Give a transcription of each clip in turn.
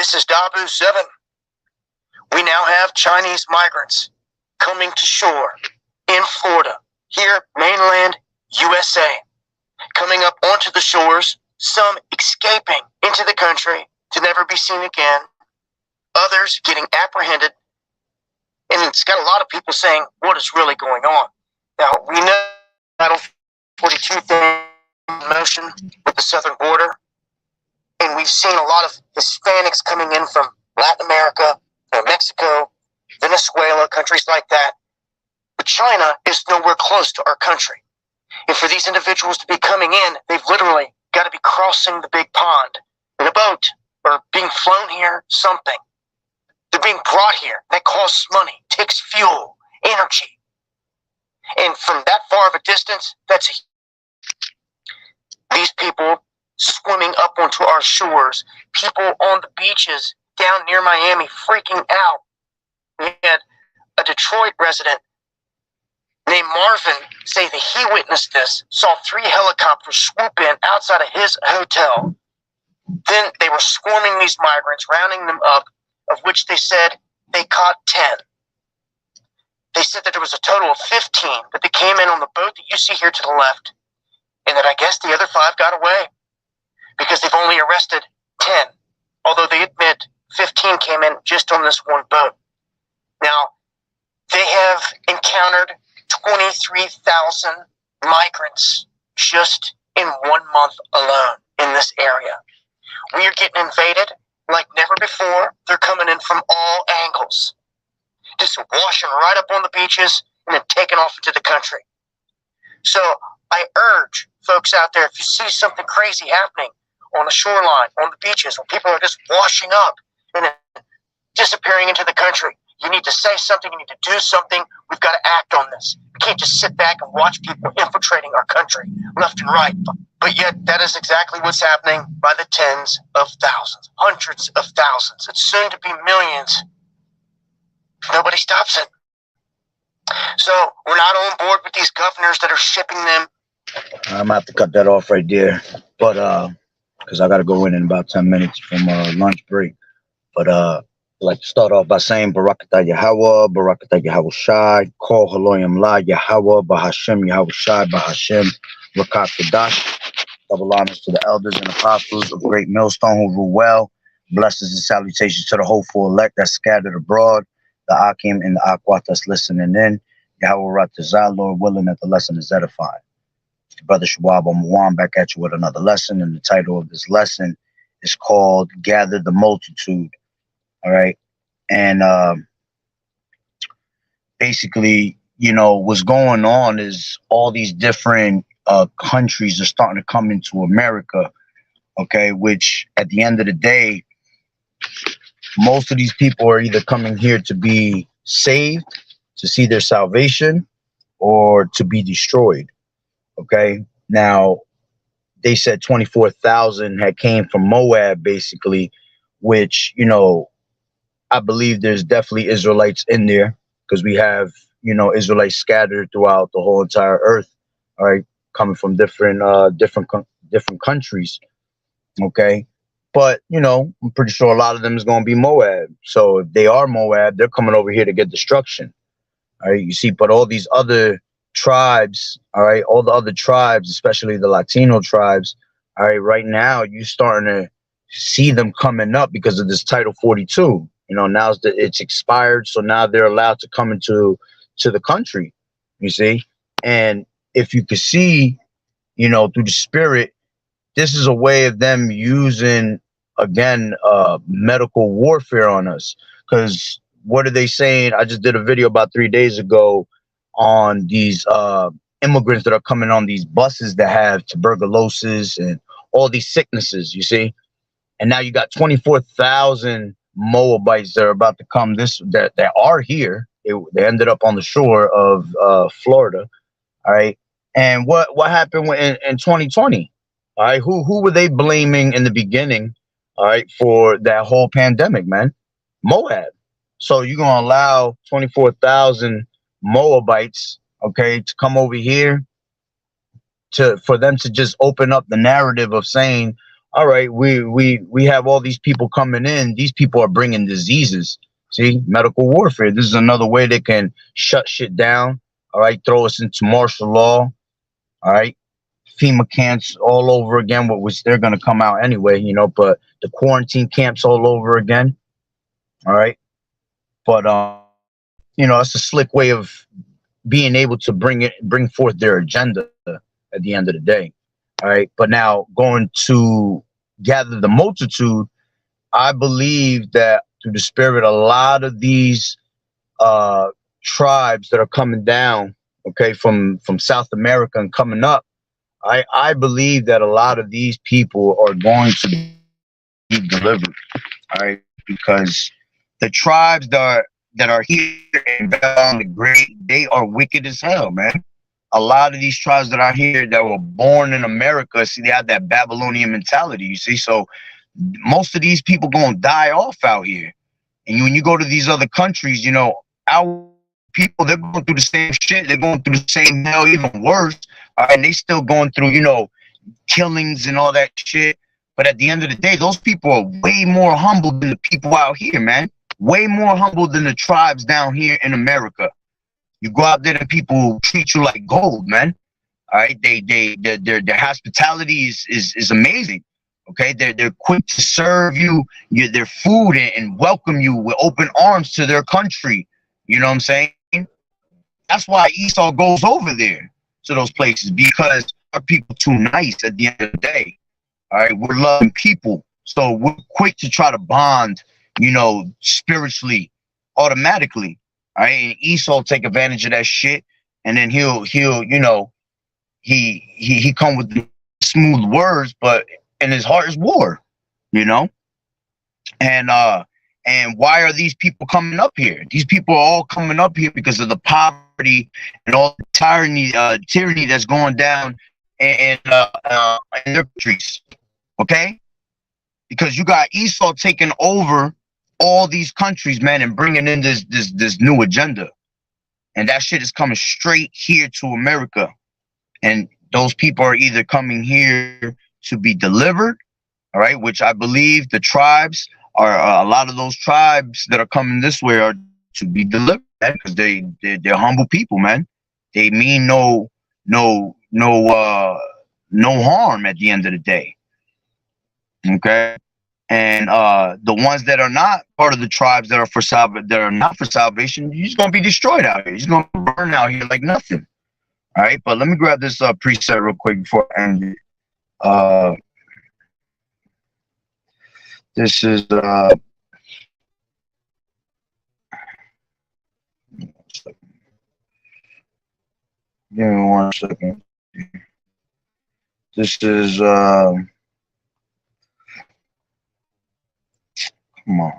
This is Dabu 7. We now have Chinese migrants coming to shore in Florida, here, mainland USA, coming up onto the shores, some escaping into the country to never be seen again, others getting apprehended, and it's got a lot of people saying, what is really going on? Now, we know Title 42 thing in motion with the southern border, and we've seen a lot of Hispanics coming in from Latin America, Mexico, Venezuela, countries like that. But China is nowhere close to our country. And for these individuals to be coming in, they've literally got to be crossing the big pond in a boat or being flown here, something. They're being brought here. That costs money, takes fuel, energy. And from that far of a distance, these people swimming up onto our shores, people on the beaches down near Miami freaking out. We had a Detroit resident named Marvin say that he witnessed this, saw 3 helicopters swoop in outside of his hotel. Then they were swarming these migrants, rounding them up, of which they said they caught 10. They said that there was a total of 15, that they came in on the boat that you see here to the left, and that I guess the other 5 got away because they've only arrested 10, although they admit 15 came in just on this one boat. Now, they have encountered 23,000 migrants just in 1 month alone in this area. We are getting invaded like never before. They're coming in from all angles, just washing right up on the beaches and then taking off into the country. So I urge folks out there, if you see something crazy happening on the shoreline, on the beaches, when people are just washing up and then disappearing into the country, you need to say something, you need to do something. We've got to act on this. We can't just sit back and watch people infiltrating our country left and right. But yet, that is exactly what's happening by the tens of thousands, hundreds of thousands. It's soon to be millions. Nobody stops it. So we're not on board with these governors that are shipping them. I'm gonna have to cut that off right there, but because I got to go in about 10 minutes from lunch break. But I'd like to start off by saying Barakatah Yahweh, Barakatah Yahweh Shai, Kol Haloyim La Yahweh, Bahashem Yahweh Shai, Bahashem Rakat Kadash. Double honors to the elders and apostles of Great Millstone who rule well. Blessings and salutations to the hopeful elect that's scattered abroad, the Akim and the Akwat that's listening in. Yahweh Ratazah, Lord willing that the lesson is edifying. Brother Shawab Al-Muwan back at you with another lesson, and the title of this lesson is called Gather the Multitude. All right. And basically, you know, what's going on is all these different countries are starting to come into America. Okay. Which at the end of the day, most of these people are either coming here to be saved, to see their salvation, or to be destroyed. Okay. Now, they said 24,000 had came from Moab, basically, which, you know, I believe there's definitely Israelites in there because we have, you know, Israelites scattered throughout the whole entire earth, all right, coming from different countries, okay? But, you know, I'm pretty sure a lot of them is going to be Moab. So if they are Moab, they're coming over here to get destruction, all right? You see, but all these other tribes, all right, all the other tribes, especially the Latino tribes, all right, right now you're starting to see them coming up because of this Title 42. You know, now it's expired, so now they're allowed to come into the country, you see. And if you could see, you know, through the spirit, this is a way of them using, again, medical warfare on us. Because what are they saying? I just did a video about 3 days ago on these immigrants that are coming on these buses that have tuberculosis and all these sicknesses, you see. And now you got 24,000 Moabites that are about to come that are here. They ended up on the shore of Florida. All right. And what happened in 2020? All right. Who were they blaming in the beginning? All right. For that whole pandemic, man. Moab. So you're going to allow 24,000 Moabites, okay, to come over here for them to just open up the narrative of saying, all right, we have all these people coming in. These people are bringing diseases. See, medical warfare. This is another way they can shut shit down. All right, throw us into martial law. All right, FEMA camps all over again, which they're gonna come out anyway, But the quarantine camps all over again. All right, but it's a slick way of being able to bring forth their agenda at the end of the day. All right, but now going to gather the multitude, I believe that through the spirit, a lot of these tribes that are coming down, okay, from South America and coming up, I believe that a lot of these people are going to be delivered, all right, because the tribes that are here in Babylon the Great, they are wicked as hell, man. A lot of these tribes that are here that were born in America, see, they have that Babylonian mentality, you see. So most of these people gonna die off out here. And when you go to these other countries, our people, they're going through the same shit. They're going through the same hell, even worse. And they still going through, killings and all that shit. But at the end of the day, those people are way more humble than the people out here, man. Way more humble than the tribes down here in America. You go out there and people treat you like gold, man. All right, their hospitality is amazing. Okay, they're quick to serve you their food and welcome you with open arms to their country. You know what I'm saying? That's why Esau goes over there to those places, because our people too nice at the end of the day. All right, we're loving people, so we're quick to try to bond, spiritually, automatically. All right, and Esau take advantage of that shit, and then he'll he come with the smooth words, but in his heart is war, and why are these people coming up here? These people are all coming up here because of the poverty and all the tyranny that's going down in their countries. Okay, because you got Esau taking over all these countries, man, and bringing in this new agenda, and that shit is coming straight here to America, and those people are either coming here to be delivered, all right, which I believe the tribes are, a lot of those tribes that are coming this way are to be delivered, because they're humble people, man. They mean no harm at the end of the day. Okay, and the ones that are not part of the tribes that are not for salvation, you're just gonna be destroyed out here. You're just gonna burn out here like nothing. All right, but let me grab this preset real quick before I end it. This is give me 1 second. This is come on,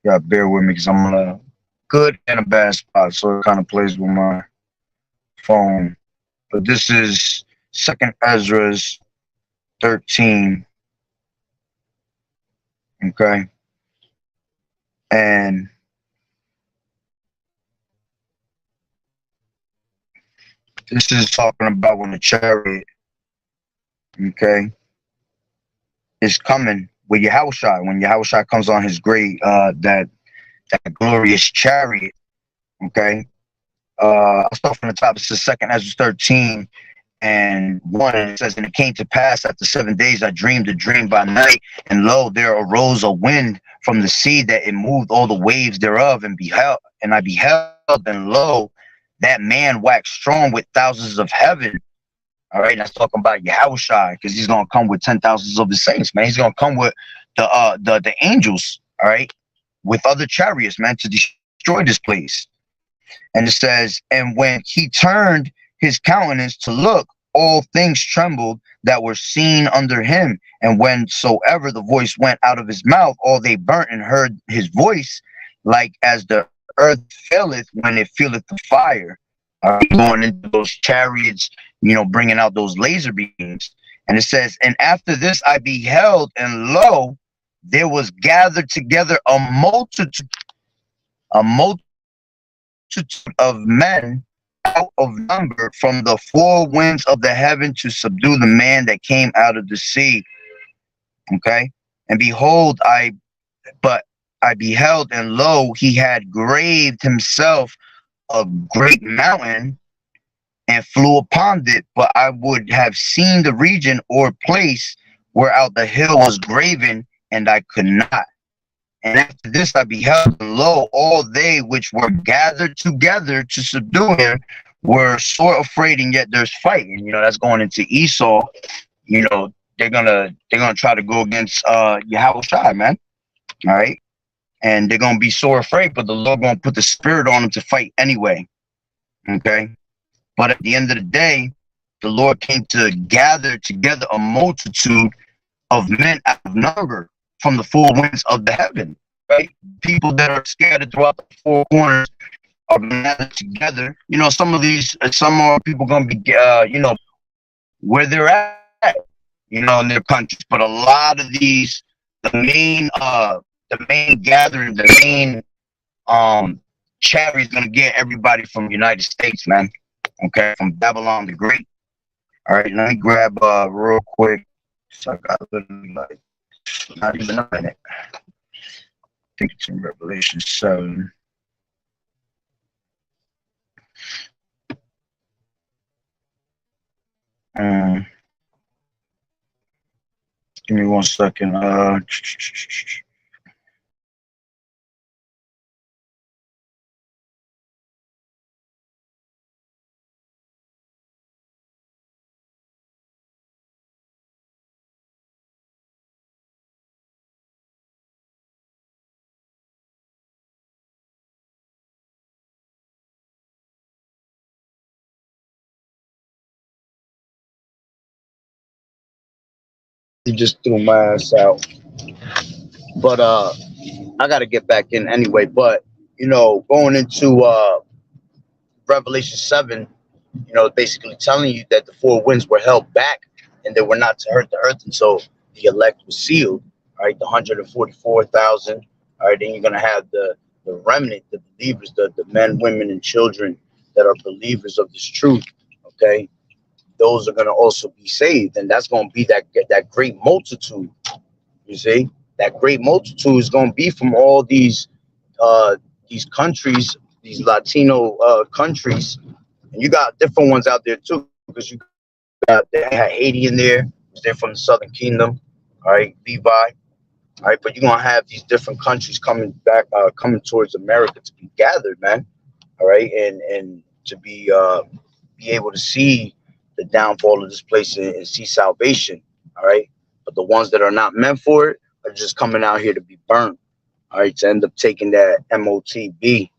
you gotta bear with me because I'm on a good and a bad spot, so it kind of plays with my phone. But this is 2nd Ezra 13. Okay, and this is talking about when the chariot, okay, is coming with Yahushua. When Yahushua comes on his great that glorious chariot, okay. I'll start from the top. It says 2nd Ezra 13 and 1, and it says, and it came to pass after 7 days I dreamed a dream by night, and lo, there arose a wind from the sea that it moved all the waves thereof, and I beheld, and lo, that man waxed strong with thousands of heaven. All right, that's talking about Yahushua, because he's gonna come with 10,000s of the saints, man. He's gonna come with the angels, all right, with other chariots, man, to destroy this place. And it says, and when he turned his countenance to look, all things trembled that were seen under him. And whensoever the voice went out of his mouth, all they burnt, and heard his voice like as the earth faileth when it feeleth the fire. Going into those chariots, bringing out those laser beams. And it says, and after this I beheld, and lo, there was gathered together a multitude of men out of number from the four winds of the heaven to subdue the man that came out of the sea. Okay. And behold, but I beheld, and lo, he had graved himself a great mountain and flew upon it. But I would have seen the region or place whereout the hill was graven, and I could not. And after this I beheld, and lo, all they which were gathered together to subdue him were sore afraid, and yet there's fighting. That's going into Esau. They're gonna try to go against Yahushua, man. All right. And they're gonna be sore afraid, but the Lord gonna put the spirit on them to fight anyway. Okay. But at the end of the day, the Lord came to gather together a multitude of men out of number from the four winds of the heaven. Right? People that are scattered throughout the four corners are gathered together. Some more people gonna be where they're at, in their countries. But a lot of these, the main gathering, the main charity is gonna get everybody from the United States, man. Okay, from Babylon the Great. All right, let me grab real quick. So I got literally like not even a minute. I think it's in Revelation 7. Give me 1 second. He just threw my ass out. But I gotta get back in anyway. But going into Revelation 7, basically telling you that the four winds were held back and they were not to hurt the earth until the elect was sealed. All right, the 144,000. All right, then you're gonna have the remnant, the believers, the men, women, and children that are believers of this truth. Okay, those are gonna also be saved, and that's gonna be that great multitude. You see, that great multitude is gonna be from all these countries, these Latino countries, and you got different ones out there too, because they had Haiti in there, they're from the Southern Kingdom, all right, Levi, all right, but you're gonna have these different countries coming towards America to be gathered, man, all right, and to be able to see the downfall of this place and see salvation, all right, but the ones that are not meant for it are just coming out here to be burnt, all right, to end up taking that MOTB,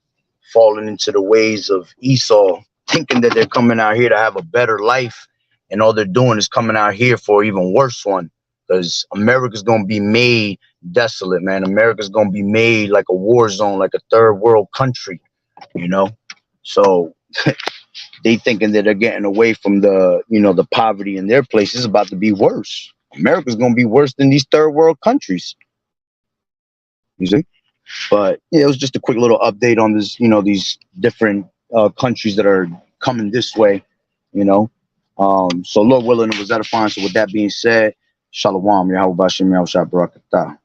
falling into the ways of Esau, thinking that they're coming out here to have a better life, and all they're doing is coming out here for an even worse one, because America's going to be made desolate, man. America's going to be made like a war zone, like a third world country, so they thinking that they're getting away from the poverty in their place. Is about to be worse. America's going to be worse than these third world countries, you see. But yeah, it was just a quick little update on this, these different countries that are coming this way, So Lord willing, it was edifying. So with that being said, Shalom, Yahweh Bashem, Yahweh Barakatah.